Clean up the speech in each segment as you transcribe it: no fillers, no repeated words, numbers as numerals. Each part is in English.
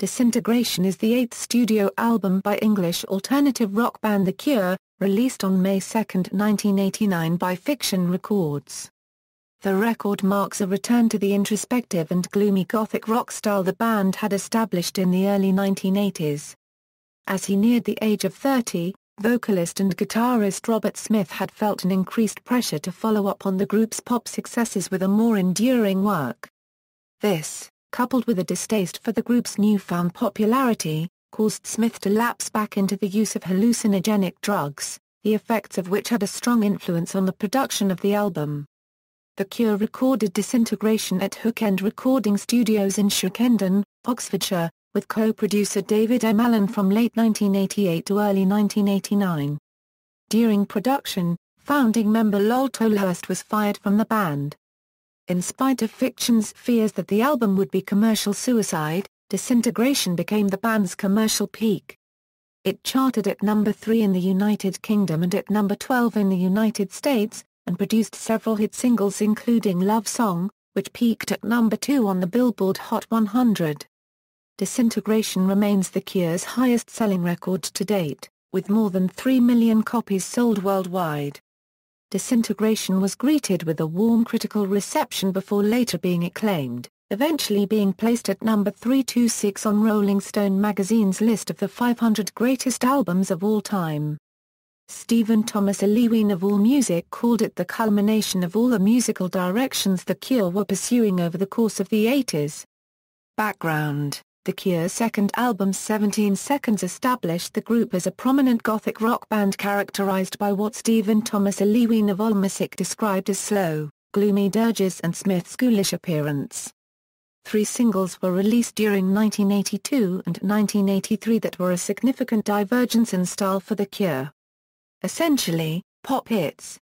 Disintegration is the eighth studio album by English alternative rock band The Cure, released on May 2, 1989 by Fiction Records. The record marks a return to the introspective and gloomy gothic rock style the band had established in the early 1980s. As he neared the age of 30, vocalist and guitarist Robert Smith had felt an increased pressure to follow up on the group's pop successes with a more enduring work. This, coupled with a distaste for the group's newfound popularity, caused Smith to lapse back into the use of hallucinogenic drugs, the effects of which had a strong influence on the production of the album. The Cure recorded Disintegration at Hookend Recording Studios in Checkendon, Oxfordshire, with co-producer David M. Allen from late 1988 to early 1989. During production, founding member Lol Tolhurst was fired from the band. In spite of Fiction's fears that the album would be commercial suicide, Disintegration became the band's commercial peak. It charted at number 3 in the United Kingdom and at number 12 in the United States, and produced several hit singles including Love Song, which peaked at number 2 on the Billboard Hot 100. Disintegration remains the Cure's highest-selling record to date, with more than 3 million copies sold worldwide. Disintegration was greeted with a warm critical reception before later being acclaimed, eventually being placed at number 326 on Rolling Stone magazine's list of the 500 greatest albums of all time. Stephen Thomas Erlewine of AllMusic called it the culmination of all the musical directions the Cure were pursuing over the course of the 80s. Background: The Cure's second album 17 Seconds established the group as a prominent gothic rock band characterized by what Stephen Thomas Erlewine of AllMusic described as slow, gloomy dirges and Smith's ghoulish appearance. 3 singles were released during 1982 and 1983 that were a significant divergence in style for The Cure. Essentially, pop hits.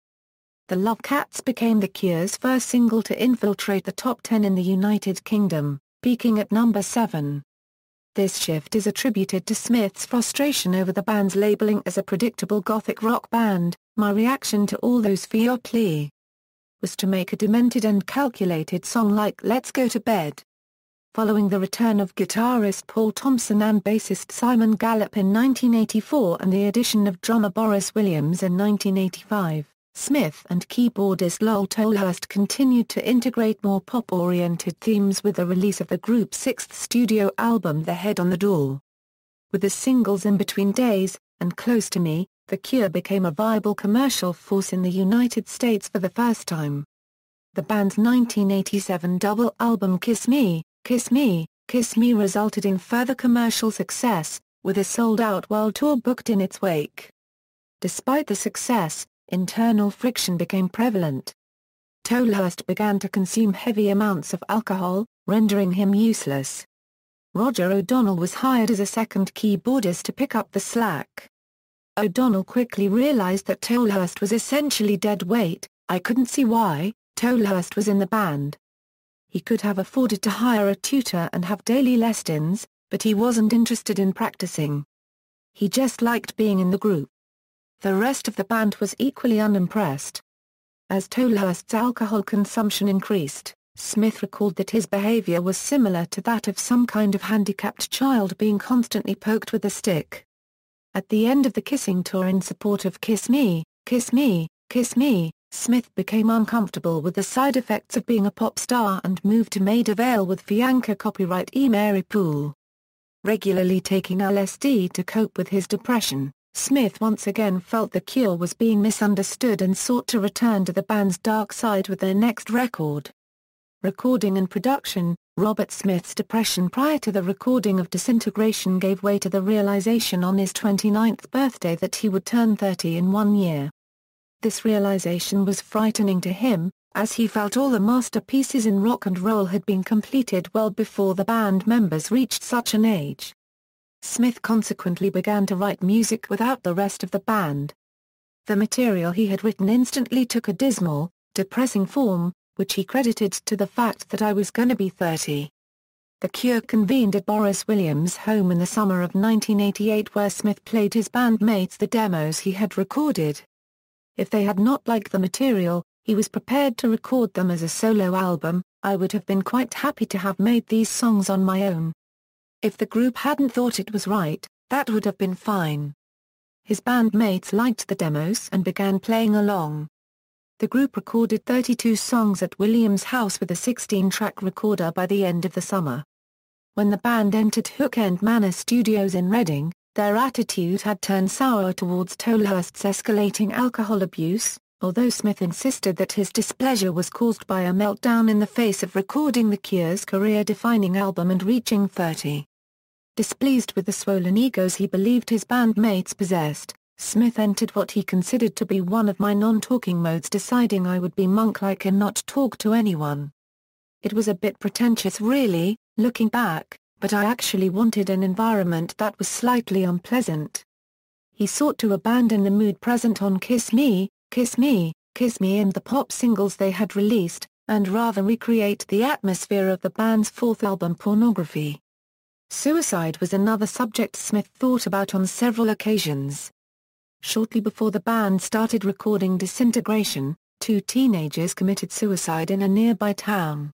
The Love Cats became The Cure's first single to infiltrate the top 10 in the United Kingdom, peaking at number 7. This shift is attributed to Smith's frustration over the band's labeling as a predictable gothic rock band. My reaction to all those for your plea was to make a demented and calculated song like Let's Go to Bed. Following the return of guitarist Paul Thompson and bassist Simon Gallup in 1984 and the addition of drummer Boris Williams in 1985, Smith and keyboardist Lol Tolhurst continued to integrate more pop-oriented themes with the release of the group's sixth studio album The Head on the Door. With the singles In Between Days and Close to Me, The Cure became a viable commercial force in the United States for the first time. The band's 1987 double album Kiss Me, Kiss Me, Kiss Me resulted in further commercial success, with a sold-out world tour booked in its wake. Despite the success, internal friction became prevalent. Tolhurst began to consume heavy amounts of alcohol, rendering him useless. Roger O'Donnell was hired as a second keyboardist to pick up the slack. O'Donnell quickly realized that Tolhurst was essentially dead weight. I couldn't see why. Tolhurst was in the band. He could have afforded to hire a tutor and have daily lessons, but he wasn't interested in practicing. He just liked being in the group. The rest of the band was equally unimpressed. As Tolhurst's alcohol consumption increased, Smith recalled that his behavior was similar to that of some kind of handicapped child being constantly poked with a stick. At the end of the Kissing tour in support of Kiss Me, Kiss Me, Kiss Me, Smith became uncomfortable with the side effects of being a pop star and moved to Maida Vale with fiancé copyright E. Mary Poole. Regularly taking LSD to cope with his depression, Smith once again felt The Cure was being misunderstood and sought to return to the band's dark side with their next record. Recording and production: Robert Smith's depression prior to the recording of Disintegration gave way to the realization on his 29th birthday that he would turn 30 in 1 year. This realization was frightening to him, as he felt all the masterpieces in rock and roll had been completed well before the band members reached such an age. Smith consequently began to write music without the rest of the band. The material he had written instantly took a dismal, depressing form, which he credited to the fact that I was gonna be 30. The Cure convened at Boris Williams' home in the summer of 1988 where Smith played his bandmates the demos he had recorded. If they had not liked the material, he was prepared to record them as a solo album. I would have been quite happy to have made these songs on my own. If the group hadn't thought it was right, that would have been fine. His bandmates liked the demos and began playing along. The group recorded 32 songs at Williams' house with a 16-track recorder by the end of the summer. When the band entered Hookend Studios in Reading, their attitude had turned sour towards Tolhurst's escalating alcohol abuse, although Smith insisted that his displeasure was caused by a meltdown in the face of recording The Cure's career-defining album and reaching 30. Displeased with the swollen egos he believed his bandmates possessed, Smith entered what he considered to be one of my non-talking modes, deciding I would be monk-like and not talk to anyone. It was a bit pretentious really, looking back, but I actually wanted an environment that was slightly unpleasant. He sought to abandon the mood present on Kiss Me, Kiss Me, Kiss Me and the pop singles they had released, and rather recreate the atmosphere of the band's fourth album Pornography. Suicide was another subject Smith thought about on several occasions. Shortly before the band started recording Disintegration, 2 teenagers committed suicide in a nearby town.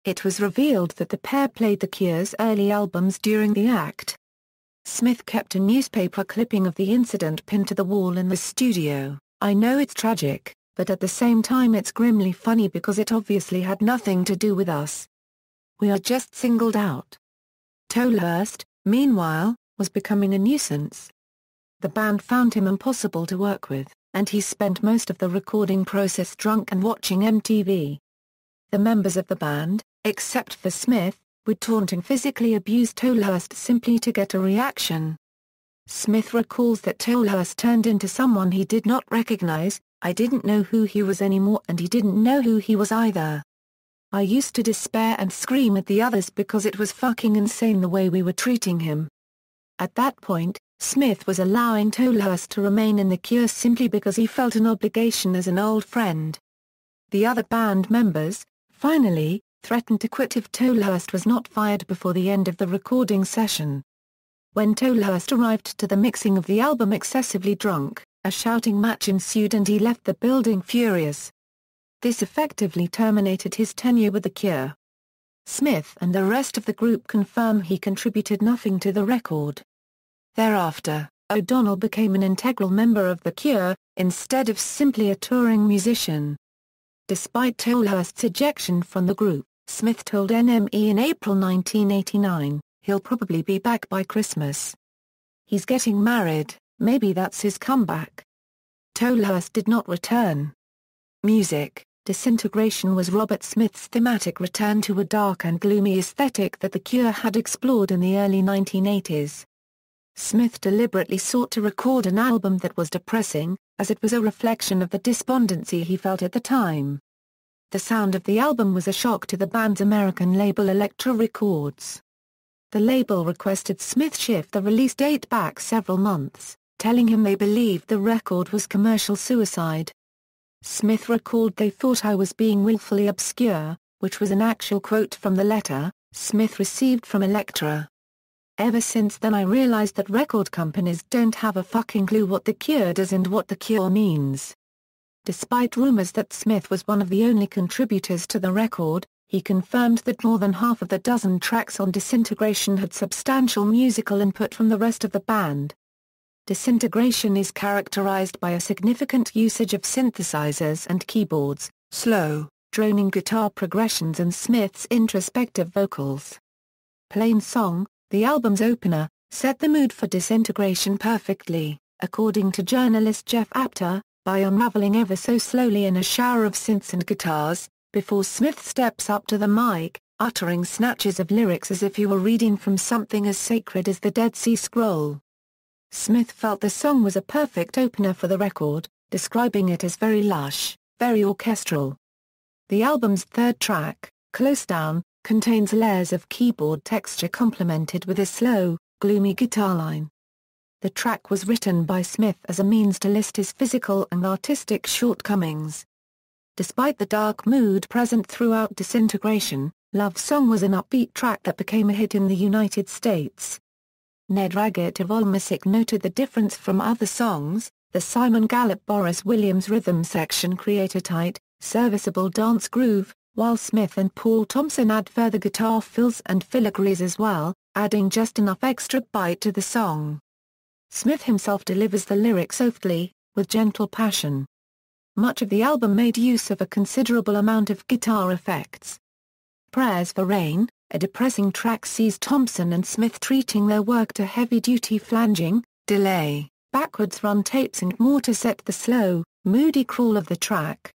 It was revealed that the pair played The Cure's early albums during the act. Smith kept a newspaper clipping of the incident pinned to the wall in the studio. I know it's tragic, but at the same time it's grimly funny because it obviously had nothing to do with us. We are just singled out. Tolhurst, meanwhile, was becoming a nuisance. The band found him impossible to work with, and he spent most of the recording process drunk and watching MTV. The members of the band, except for Smith, would taunt and physically abuse Tolhurst simply to get a reaction. Smith recalls that Tolhurst turned into someone he did not recognize. I didn't know who he was anymore and he didn't know who he was either. I used to despair and scream at the others because it was fucking insane the way we were treating him. At that point, Smith was allowing Tolhurst to remain in The Cure simply because he felt an obligation as an old friend. The other band members, finally, threatened to quit if Tolhurst was not fired before the end of the recording session. When Tolhurst arrived to the mixing of the album excessively drunk, a shouting match ensued and he left the building furious. This effectively terminated his tenure with The Cure. Smith and the rest of the group confirm he contributed nothing to the record. Thereafter, O'Donnell became an integral member of The Cure, instead of simply a touring musician. Despite Tolhurst's ejection from the group, Smith told NME in April 1989, he'll probably be back by Christmas. He's getting married, maybe that's his comeback. Tolhurst did not return. Music, Disintegration was Robert Smith's thematic return to a dark and gloomy aesthetic that The Cure had explored in the early 1980s. Smith deliberately sought to record an album that was depressing, as it was a reflection of the despondency he felt at the time. The sound of the album was a shock to the band's American label Elektra Records. The label requested Smith shift the release date back several months, telling him they believed the record was commercial suicide. Smith recalled they thought I was being willfully obscure, which was an actual quote from the letter Smith received from Elektra. Ever since then I realized that record companies don't have a fucking clue what The Cure does and what The Cure means. Despite rumors that Smith was one of the only contributors to the record, he confirmed that more than half of the dozen tracks on Disintegration had substantial musical input from the rest of the band. Disintegration is characterized by a significant usage of synthesizers and keyboards, slow, droning guitar progressions and Smith's introspective vocals. Plain Song, the album's opener, set the mood for Disintegration perfectly, according to journalist Jeff Apter, by unraveling ever so slowly in a shower of synths and guitars, before Smith steps up to the mic, uttering snatches of lyrics as if he were reading from something as sacred as the Dead Sea Scroll. Smith felt the song was a perfect opener for the record, describing it as very lush, very orchestral. The album's third track, Close Down, contains layers of keyboard texture complemented with a slow, gloomy guitar line. The track was written by Smith as a means to list his physical and artistic shortcomings. Despite the dark mood present throughout Disintegration, Love Song was an upbeat track that became a hit in the United States. Ned Raggett of AllMusic noted the difference from other songs. The Simon Gallup-Boris Williams rhythm section create a tight, serviceable dance groove, while Smith and Paul Thompson add further guitar fills and filigrees as well. adding just enough extra bite to the song. Smith himself delivers the lyrics softly, with gentle passion. Much of the album made use of a considerable amount of guitar effects. Prayers for Rain, a depressing track, sees Thompson and Smith treating their work to heavy-duty flanging, delay, backwards run tapes and more to set the slow, moody crawl of the track.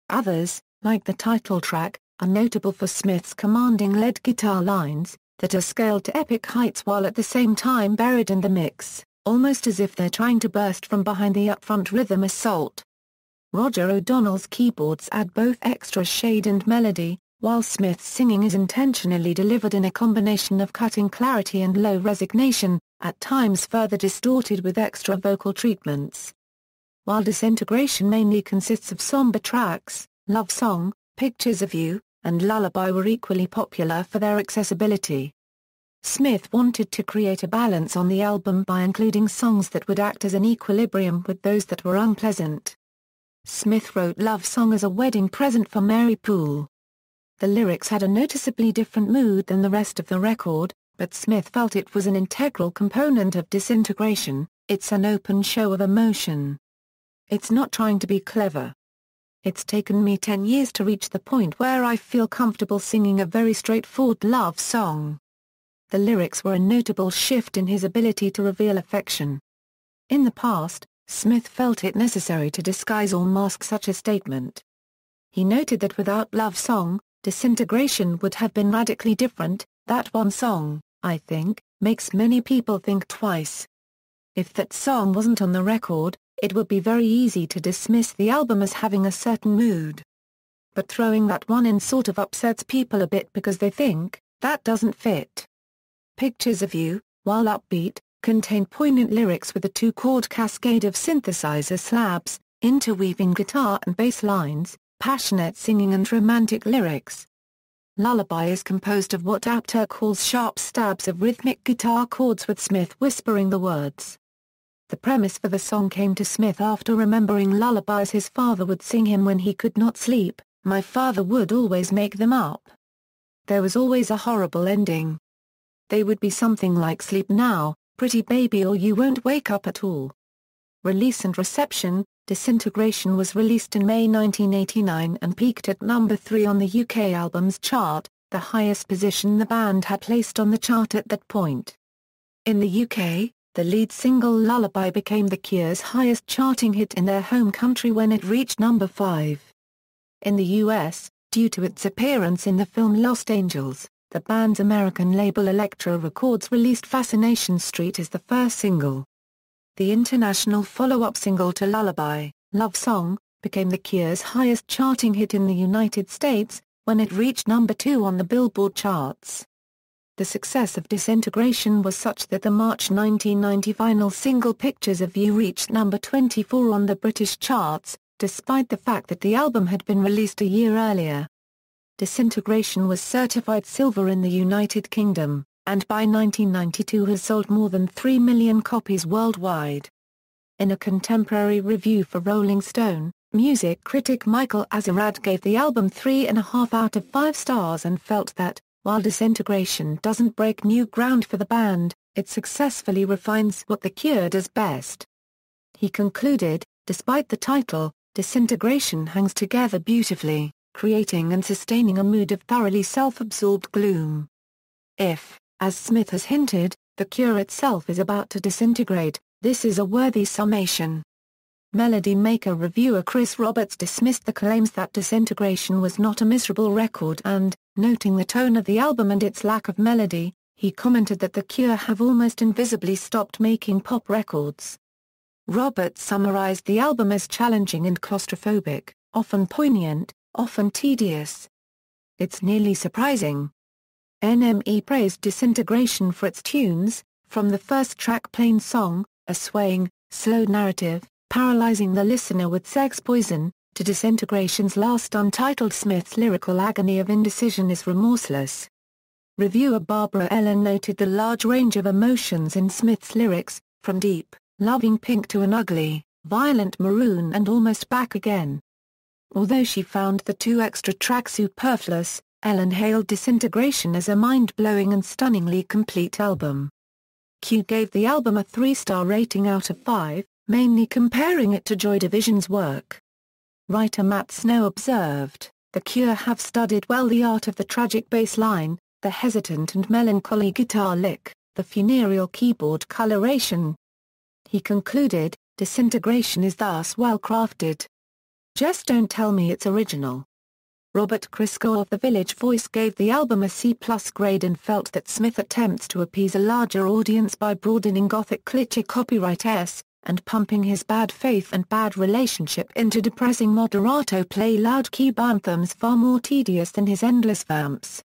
Others, like the title track, are notable for Smith's commanding lead guitar lines, that are scaled to epic heights while at the same time buried in the mix, almost as if they're trying to burst from behind the upfront rhythm assault. Roger O'Donnell's keyboards add both extra shade and melody, while Smith's singing is intentionally delivered in a combination of cutting clarity and low resignation, at times further distorted with extra vocal treatments. While Disintegration mainly consists of somber tracks, Love Song, Pictures of You, and Lullaby were equally popular for their accessibility. Smith wanted to create a balance on the album by including songs that would act as an equilibrium with those that were unpleasant. Smith wrote Love Song as a wedding present for Mary Poole. The lyrics had a noticeably different mood than the rest of the record, but Smith felt it was an integral component of Disintegration. It's an open show of emotion. It's not trying to be clever. It's taken me 10 years to reach the point where I feel comfortable singing a very straightforward love song. The lyrics were a notable shift in his ability to reveal affection. In the past, Smith felt it necessary to disguise or mask such a statement. He noted that without Love Song, Disintegration would have been radically different. That one song, I think, makes many people think twice. If that song wasn't on the record, it would be very easy to dismiss the album as having a certain mood. But throwing that one in sort of upsets people a bit because they think, that doesn't fit. Pictures of You, while upbeat, contain poignant lyrics with a two-chord cascade of synthesizer slabs, interweaving guitar and bass lines, passionate singing and romantic lyrics. Lullaby is composed of what Apter calls sharp stabs of rhythmic guitar chords with Smith whispering the words. The premise for the song came to Smith after remembering lullabies his father would sing him when he could not sleep. My father would always make them up. There was always a horrible ending. They would be something like Sleep Now, Pretty Baby, or You Won't Wake Up at All. Release and reception. Disintegration was released in May 1989 and peaked at number 3 on the UK Albums Chart, the highest position the band had placed on the chart at that point. In the UK, the lead single Lullaby became The Cure's highest charting hit in their home country when it reached number 5. In the US, due to its appearance in the film Lost Angels, the band's American label Elektra Records released Fascination Street as the first single. The international follow-up single to Lullaby, Love Song, became The Cure's highest charting hit in the United States, when it reached number 2 on the Billboard charts. The success of Disintegration was such that the March 1990 vinyl single Pictures of You reached number 24 on the British charts, despite the fact that the album had been released a year earlier. Disintegration was certified silver in the United Kingdom, and by 1992 has sold more than 3 million copies worldwide. In a contemporary review for Rolling Stone, music critic Michael Azerrad gave the album 3.5 out of 5 stars and felt that, while Disintegration doesn't break new ground for the band, it successfully refines what The Cure does best. He concluded, despite the title, Disintegration hangs together beautifully, creating and sustaining a mood of thoroughly self-absorbed gloom. If, as Smith has hinted, The Cure itself is about to disintegrate, this is a worthy summation. Melody Maker reviewer Chris Roberts dismissed the claims that Disintegration was not a miserable record and, noting the tone of the album and its lack of melody, he commented that The Cure have almost invisibly stopped making pop records. Roberts summarized the album as challenging and claustrophobic, often poignant, often tedious. It's nearly surprising. NME praised Disintegration for its tunes, from the first track Plain Song, a swaying, slow narrative, paralyzing the listener with sex poison, to Disintegration's last Untitled. Smith's lyrical agony of indecision is remorseless. Reviewer Barbara Ellen noted the large range of emotions in Smith's lyrics, from deep, loving pink to an ugly, violent maroon and almost back again. Although she found the 2 extra tracks superfluous, Ellen hailed Disintegration as a mind-blowing and stunningly complete album. Q gave the album a 3-star rating out of 5, mainly comparing it to Joy Division's work. Writer Matt Snow observed, "The Cure have studied well the art of the tragic bass line, the hesitant and melancholy guitar lick, the funereal keyboard coloration." He concluded, "Disintegration is thus well crafted. Just don't tell me it's original." Robert Christgau of The Village Voice gave the album a C+ grade and felt that Smith attempts to appease a larger audience by broadening gothic cliché copyright S, and pumping his Bad Faith and Bad Relationship into depressing moderato play loud key anthems far more tedious than his endless vamps.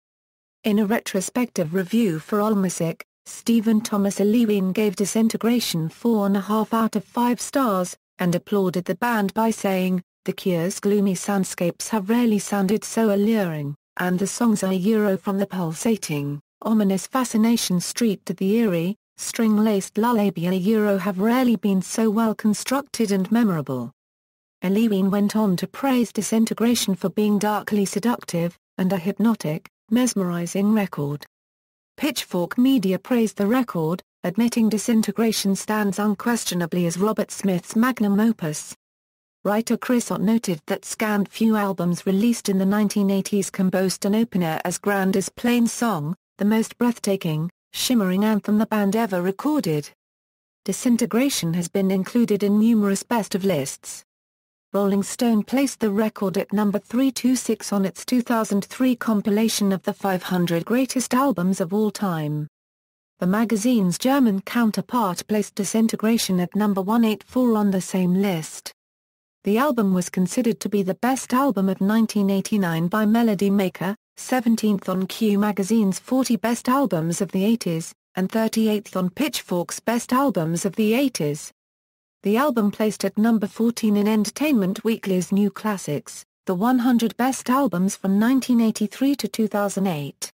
In a retrospective review for AllMusic, Stephen Thomas Lewin gave Disintegration 4.5 out of 5 stars, and applauded the band by saying, "The Cure's gloomy soundscapes have rarely sounded so alluring, and the songs are from the pulsating, ominous Fascination Street to the eerie, string-laced lullaby have rarely been so well constructed and memorable." Lewin went on to praise Disintegration for being darkly seductive, and a hypnotic, mesmerizing record. Pitchfork Media praised the record, admitting Disintegration stands unquestionably as Robert Smith's magnum opus. Writer Chris Ott noted that scant few albums released in the 1980s can boast an opener as grand as Plain Song, the most breathtaking, shimmering anthem the band ever recorded. Disintegration has been included in numerous best-of lists. Rolling Stone placed the record at number 326 on its 2003 compilation of the 500 Greatest Albums of All Time. The magazine's German counterpart placed Disintegration at number 184 on the same list. The album was considered to be the best album of 1989 by Melody Maker, 17th on Q magazine's 40 Best Albums of the 80s, and 38th on Pitchfork's Best Albums of the 80s. The album placed at number 14 in Entertainment Weekly's New Classics, the 100 Best Albums from 1983 to 2008.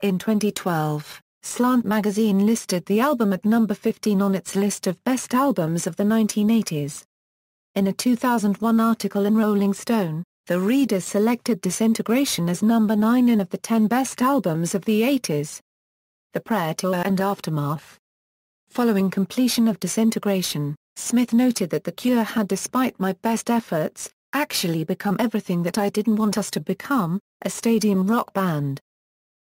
In 2012, Slant magazine listed the album at number 15 on its list of Best Albums of the 1980s. In a 2001 article in Rolling Stone, the readers selected Disintegration as number 9 in of the 10 best albums of the 80s. The Prayer Tour and Aftermath. Following completion of Disintegration, Smith noted that The Cure had, despite my best efforts, actually become everything that I didn't want us to become, a stadium rock band.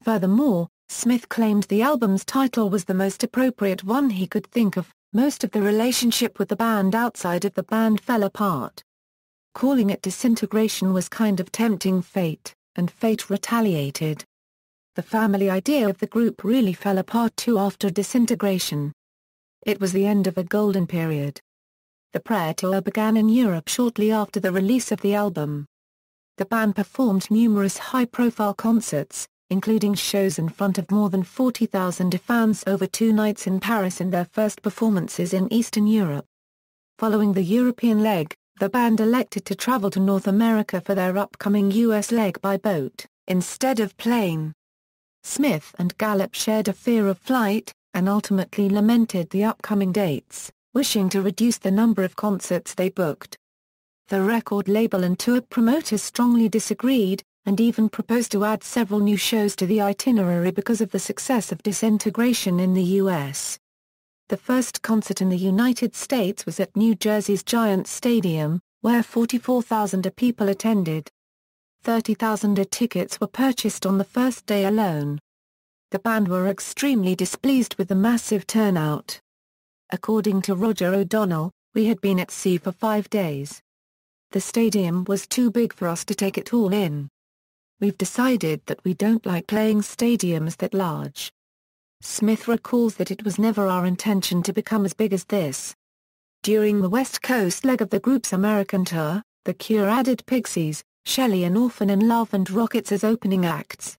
Furthermore, Smith claimed the album's title was the most appropriate one he could think of. Most of the relationship with the band outside of the band fell apart. Calling it Disintegration was kind of tempting fate, and fate retaliated. The family idea of the group really fell apart too after Disintegration. It was the end of a golden period. The Prayer Tour began in Europe shortly after the release of the album. The band performed numerous high-profile concerts, including shows in front of more than 40,000 fans over 2 nights in Paris and their first performances in Eastern Europe. Following the European leg, the band elected to travel to North America for their upcoming US leg by boat, instead of plane. Smith and Gallup shared a fear of flight, and ultimately lamented the upcoming dates, wishing to reduce the number of concerts they booked. The record label and tour promoters strongly disagreed, and even proposed to add several new shows to the itinerary because of the success of Disintegration in the U.S. The first concert in the United States was at New Jersey's Giants Stadium, where 44,000 people attended. 30,000 tickets were purchased on the first day alone. The band were extremely displeased with the massive turnout. According to Roger O'Donnell, "We had been at sea for 5 days. The stadium was too big for us to take it all in. We've decided that we don't like playing stadiums that large." Smith recalls that it was never our intention to become as big as this. During the West Coast leg of the group's American tour, The Cure added Pixies, Shelley and Orphan in Love and Rockets as opening acts.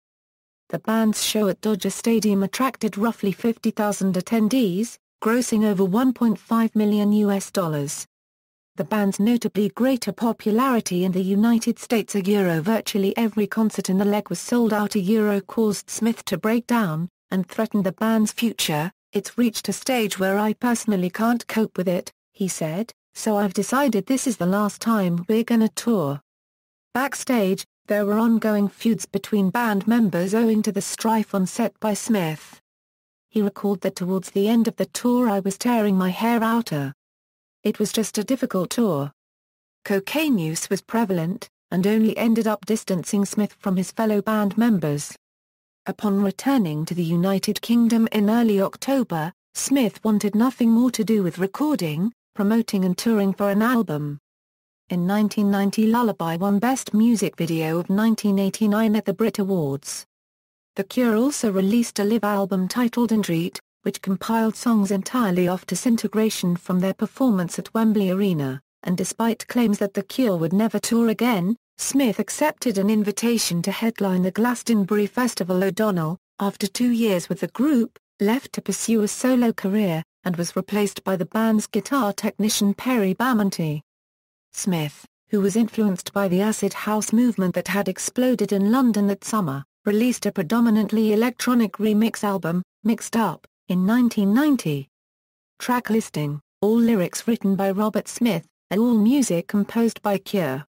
The band's show at Dodger Stadium attracted roughly 50,000 attendees, grossing over $1.5 million. The band's notably greater popularity in the United States virtually every concert in the leg was sold out caused Smith to break down, and threatened the band's future. "It's reached a stage where I personally can't cope with it," he said, "so I've decided this is the last time we're gonna tour." Backstage, There were ongoing feuds between band members owing to the strife on set by Smith. He recalled that towards the end of the tour I was tearing my hair out. It was just a difficult tour. Cocaine use was prevalent, and only ended up distancing Smith from his fellow band members. Upon returning to the United Kingdom in early October, Smith wanted nothing more to do with recording, promoting and touring for an album. In 1990 Lullaby won Best Music Video of 1989 at the Brit Awards. The Cure also released a live album titled Treat, which compiled songs entirely off Disintegration from their performance at Wembley Arena, and despite claims that The Cure would never tour again, Smith accepted an invitation to headline the Glastonbury Festival. O'Donnell, after 2 years with the group, left to pursue a solo career, and was replaced by the band's guitar technician Perry Bamonte. Smith, who was influenced by the acid house movement that had exploded in London that summer, released a predominantly electronic remix album, Mixed Up, in 1990. Track listing: all lyrics written by Robert Smith, and all music composed by Cure.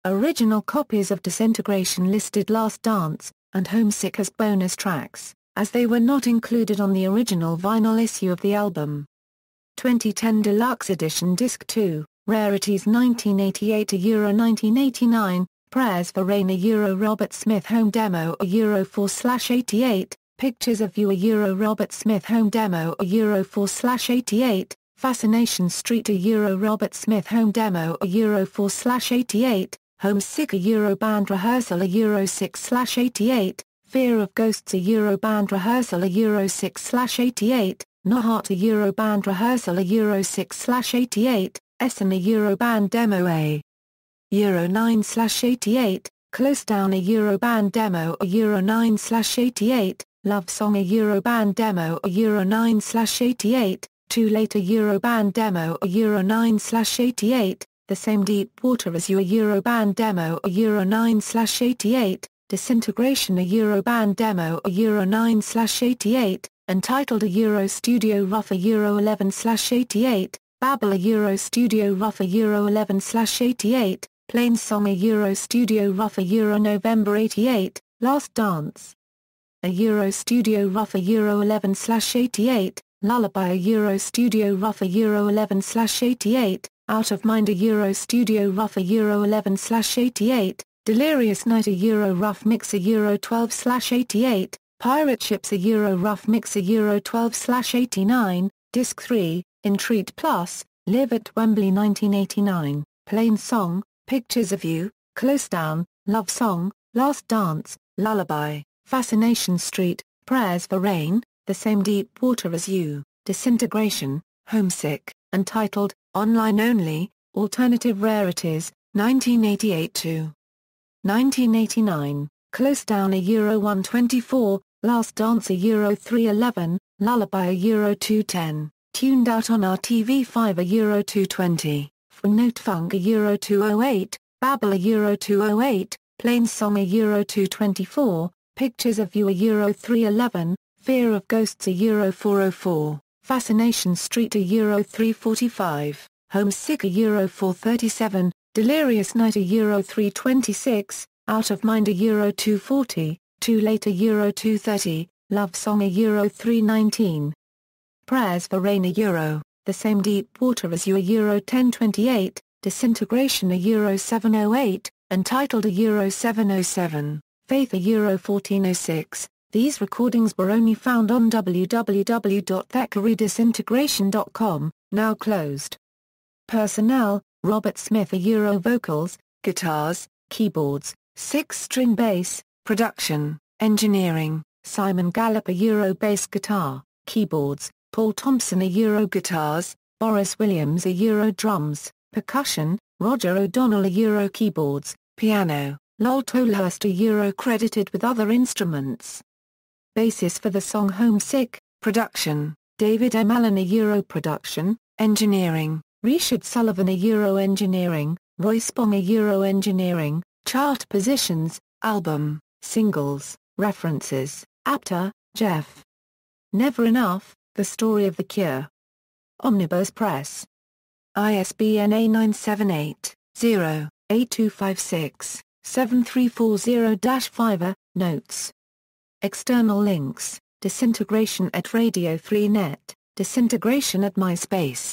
Original copies of Disintegration listed Last Dance and Homesick as bonus tracks, as they were not included on the original vinyl issue of the album. 2010 Deluxe Edition Disc 2. Rarities 1988 Euro 1989, Prayers for Rain Euro Robert Smith Home Demo Euro 4/88, Pictures of You Euro Robert Smith Home Demo Euro 4/88, Fascination Street Euro Robert Smith Home Demo Euro 4/88, Homesick Euro Band Rehearsal Euro 6/88, Fear of Ghosts Euro Band Rehearsal Euro 6/88, No Heart Euro Band Rehearsal Euro 6/88, Essen Euro Band Demo A. Euro 9/88, Close Down Euro Band Demo Euro 9/88, Love Song Euro Band Demo Euro 9/88, Too Late Euro Band Demo Euro 9/88, The Same Deep Water as You Euro Band Demo Euro 9/88, Disintegration Euro Band Demo Euro 9/88, Untitled Euro Studio Rough Euro 11/88, Babel Euro Studio Rough Euro 11/88, Plain Song Euro Studio Rough Euro November 88, Last Dance Euro Studio Rough Euro 11/88, Lullaby Euro Studio Rough Euro 11/88, Out of Mind Euro Studio Rough Euro 11/88, Delirious Night Euro Rough Mix Euro 12/88, Pirate Ships Euro Rough Mix Euro 12/89, Disc 3, Entreat Plus, Live at Wembley 1989, Plain Song, Pictures of You, Close Down, Love Song, Last Dance, Lullaby, Fascination Street, Prayers for Rain, The Same Deep Water as You, Disintegration, Homesick, Untitled, Online Only, Alternative Rarities, 1988 1989, Close Down Euro 124, Last Dance Euro 311, Lullaby Euro 210. Tuned Out on RTV5 Euro 220, Note Funk Euro 208, Babel Euro 208, Plain Song Euro 224, Pictures of You Euro 311, Fear of Ghosts Euro 404, Fascination Street Euro 345, Homesick Euro 437, Delirious Night Euro 326, Out of Mind Euro 240, Too Late Euro 230, Love Song Euro 319. Prayers for Rain Euro, The Same Deep Water as You Euro 1028, Disintegration Euro 708, Untitled Euro 707, Faith Euro 1406. These recordings were only found on www.thackeraydisintegration.com, now closed. Personnel: Robert Smith Euro vocals, guitars, keyboards, 6-string bass, production, engineering, Simon Gallup Euro bass guitar, keyboards, Paul Thompson Euro guitars, Boris Williams Euro drums, percussion, Roger O'Donnell Euro keyboards, piano, Lol Tolhurst Euro credited with other instruments. Basis for the song Homesick, production, David M. Allen Euro production, engineering, Richard Sullivan Euro engineering, Roy Spong Euro engineering, chart positions, album, singles, references, Apter, Jeff. Never Enough, The Story of the Cure. Omnibus Press. ISBN A978-0-8256. 7340-5. Notes. External links: Disintegration at Radio 3 Net, Disintegration at MySpace.